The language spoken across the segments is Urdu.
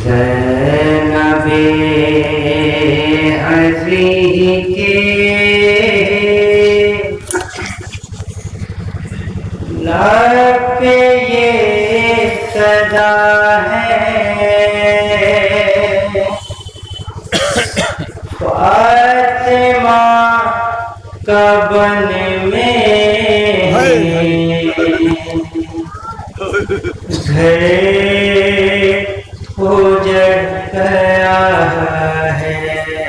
زینب عزیز کے لب پہ یہ صدا ہے، فاطمہ کا بن میں گھر اجڑ گیا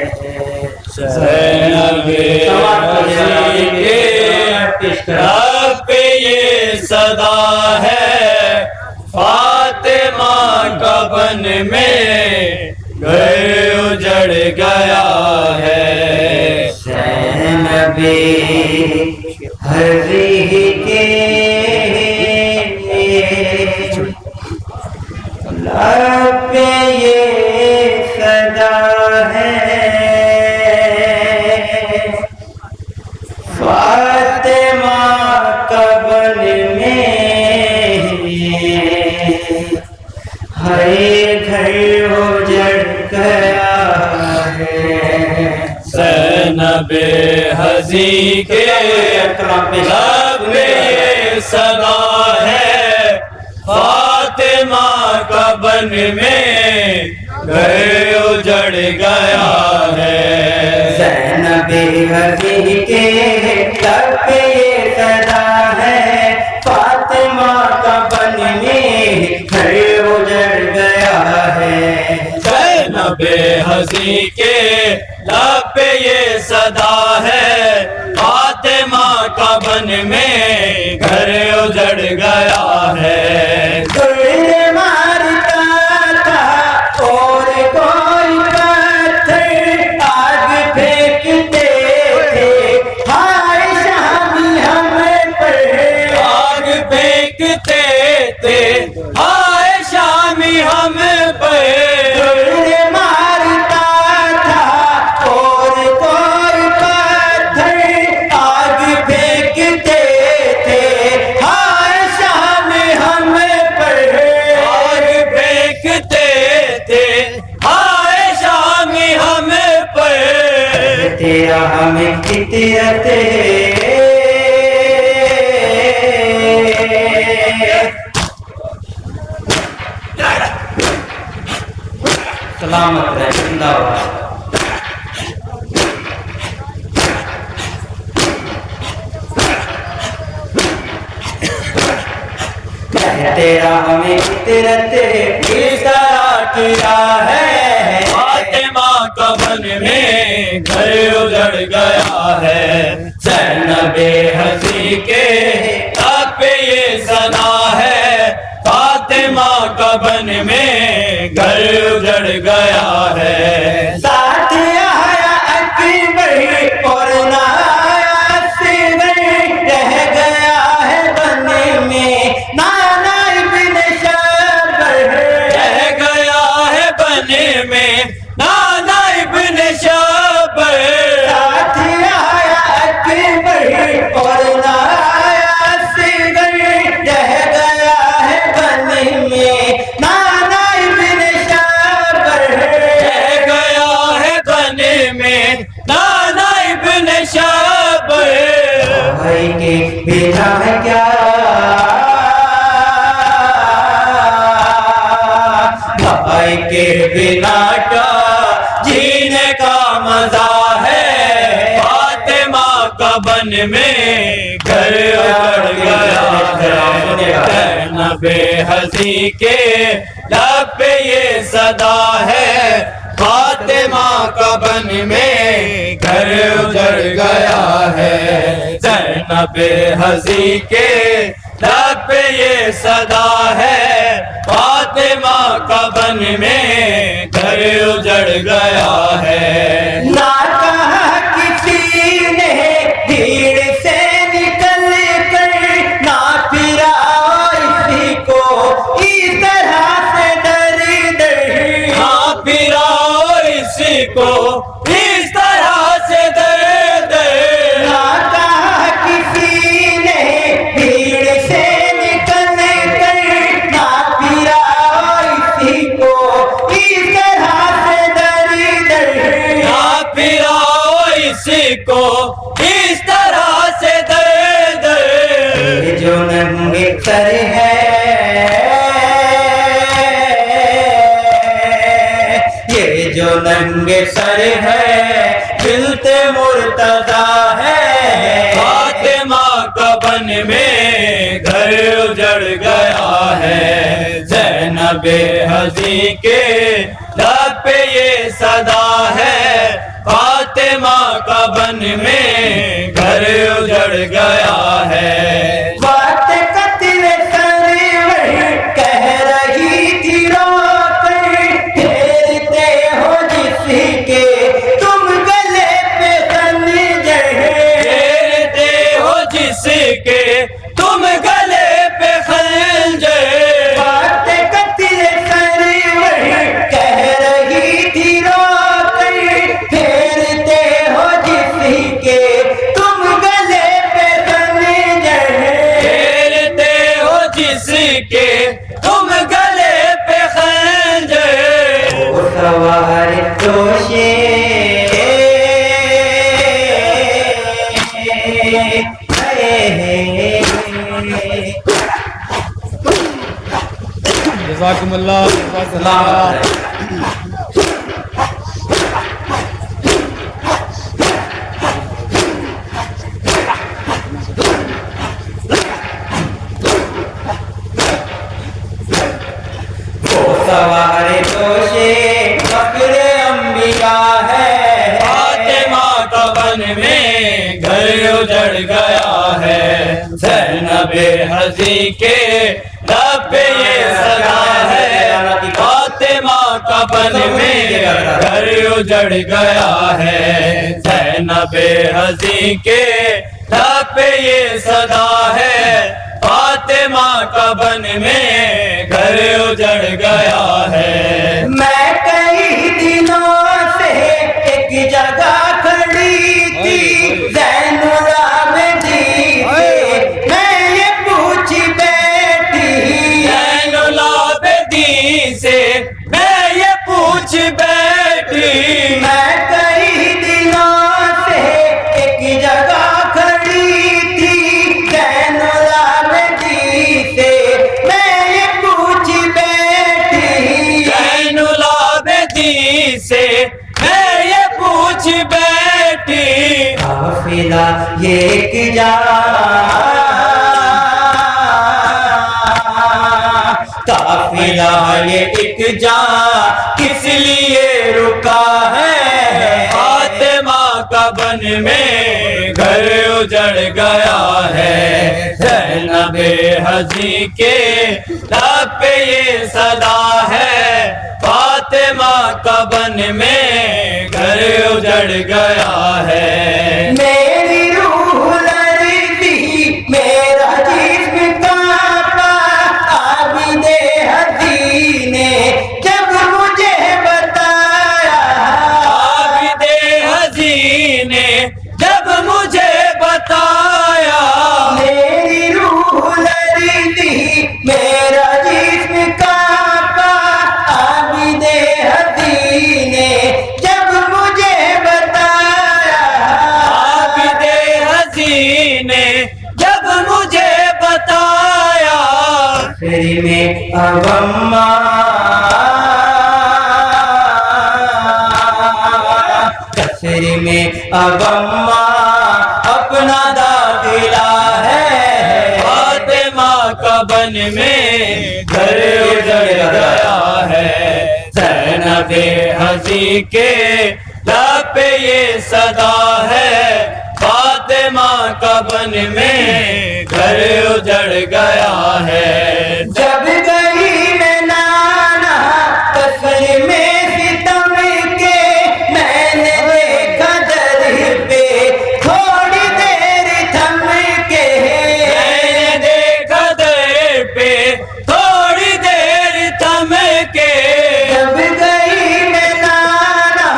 ہے۔ زینب عزیز کے لب پہ یہ صدا ہے، فاطمہ کا بن میں گھر اجڑ گیا ہے۔ زینب عزیز کے لب پہ یہ صدا ہے، فاطمہ کا بن میں ہر گھر اجڑ گیا ہے۔ زینب عزیز کے لب پہ یہ صدا ہے، فاطمہ کا بن میں گھر اجڑ گیا ہے۔ زینب عزیز کے لب پہ یہ صدا ہے، فاطمہ کا بن میں گھر اجڑ گیا ہے۔ زینب عزیز کے لب پہ یہ صدا ہے، فاطمہ کا بن میں گھر اجڑ گیا ہے۔ کوئی مارتا تھا اور کوئی پتھر آگ پھینکتے تھے، ہائے شامی ہم پر آگ پھینکتے تھے، ہائے شامی ہم پر۔ کوئی مارتا تھا اور کوئی پتھر آگ پھینکتے تھے، ہائے شامی ہم پر آگ پھینکتے تھے، ہائے شامی ہم پر۔ تیرا ہمیں فطرت سلامت رہے، زندہ باد۔ تیرا ہمیں فطرت اس طرح کیا ہے، فاطمہ کا بن میں گھر اجڑ گیا ہے۔ زینب عزیز کے لب پہ یہ صدا ہے، فاطمہ کا بن میں گھر اجڑ گیا ہے۔ ساتھ آیا اکبر اور نہ آیا اصغر، رہ گیا ہے بن میں نانا ابن شابر، رہ گیا ہے بن میں نانا ابن شابر۔ ساتھ آیا اکبر اور نہ آیا اصغر، رہ گیا ہے بن میں نانا ابن شابر، رہ گیا ہے بن میں نانا ابن شابر۔ بھائی کے بنا کیا بھائی کے بنا کا جینے کا مزہ ہے، فاطمہ کا بن میں گھر اجڑ گیا ہے۔ زینب عزیز کے لب پہ یہ صدا ہے، فاطمہ کا بن میں گھر اجڑ گیا ہے۔ زینب عزیز کے لب پہ یہ صدا ہے، فاطمہ کا بن میں گھر اجڑ گیا ہے۔ نہ کہا کسی نے بھیڑ سے نکل کر، نہ پھرا اسی کو اس طرح سے در در، نہ پھرا اسی کو اس طرح سے در در۔ نہ کہا کسی نے بھیڑ سے نکل کر، نہ پھرا اسی کو اس جو ننگے سر ہے بنت مرتضی ہے فاطمہ کا بن میں گھر اجڑ گیا ہے زینب ہزی کے لب پہ یہ صدا ہے فاطمہ کا بن میں گھر اجڑ گیا ہے بات قتل سرور کہہ رہی تھی رو کر پھیرتے ہو جس کے تم گلے پہ خنجر پھیرتے ہو جس کے تم گلے پہ خنجر بات قتل سرور کہہ رہی تھی رو کر پھیرتے ہو جس کے تم گلے پہ خنجر پھیرتے ہو جس کے تم گلے پہ خنجر وہ سوار جوشے جزاکم اللہ جزاکم اللہ سوار جوشے فخر انبیاء ہے فاطمہ کا بن میں گھر اجڑ گیا ہے زینب ہزی کے لب پہ یہ صدا ہے فاطمہ کا بن میں گھر اجڑ گیا ہے زینب ہزی کے لب پہ یہ صدا ہے فاطمہ کا بن میں گھر اجڑ گیا ہے میں کئی دنوں سے ایک جگہ کھڑی تھی زین العابدین سے میں یہ پوچھ بیٹھی زین العابدین سے میں یہ پوچھ بیٹھی میں کئی دنوں سے ایک جگہ کھڑی تھی زین العابدین سے میں یہ پوچھ بیٹھی زین العابدین سے میں یہ پوچھ بیٹھی قافلہ یہ ایک جا قافلہ یہ ایک جا کس لیے رکا ہے فاطمہ کا بن میں گھر اجڑ گیا ہے زینب ہزی کے لب پہ یہ صدا ہے فاطمہ کا بن میں گھر اجڑ گیا ہے میری روح لرزی میرا جسم کانپا عابد ہزی نے جب مجھے بتایا عابد ہزی نے جب مجھے بتایا میری روح لرزی میرا جسم کانپا عابد ہزی نے جب مجھے بتایا عابد ہزی نے جب مجھے بتایا پھر میں اب کثر میں اب اپنا داخلہ ہے فاطمہ کا بن میں گھر اجڑ گیا ہے زینب ہزی کے لب پہ یہ صدا ہے فاطمہ کا بن میں گھر اجڑ گیا ہے جب گئی میں نانا کثر میں ستم کے میں نے دیکھا در پہ تھوڑی دیر تھم کے میں نے دیکھا در پہ تھوڑی دیر تھم کے جب گئی میں نانا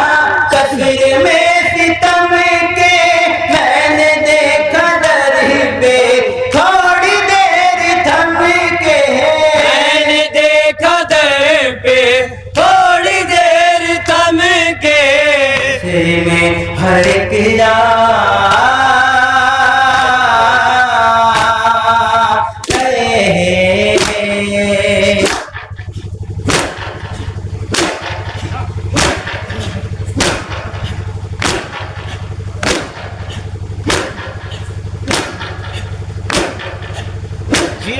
کثر میں ستم کے میں نے دیکھا در پہ تھوڑی دیر تھم کے میں نے دیکھا در پہ تھوڑی دیر تھم کے سر میں ہر ایک جا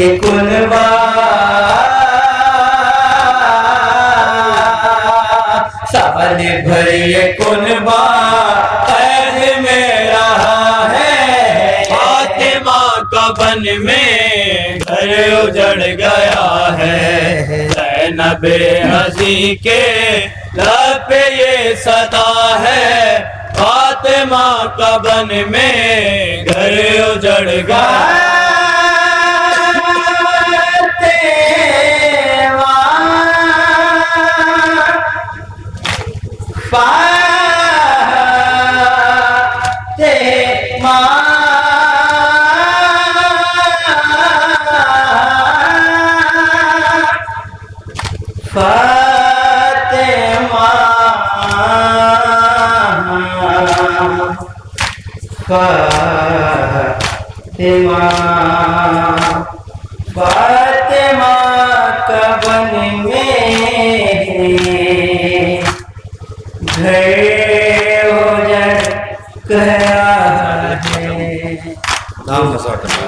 یہ کنبہ سال بھر یہ کنبہ قید میں رہا ہے، فاطمہ کا بن میں گھر اجڑ گیا ہے، زینب ہنسی کے لب پہ یہ صدا ہے، فاطمہ کا بن میں گھر اجڑ گیا فاطمہ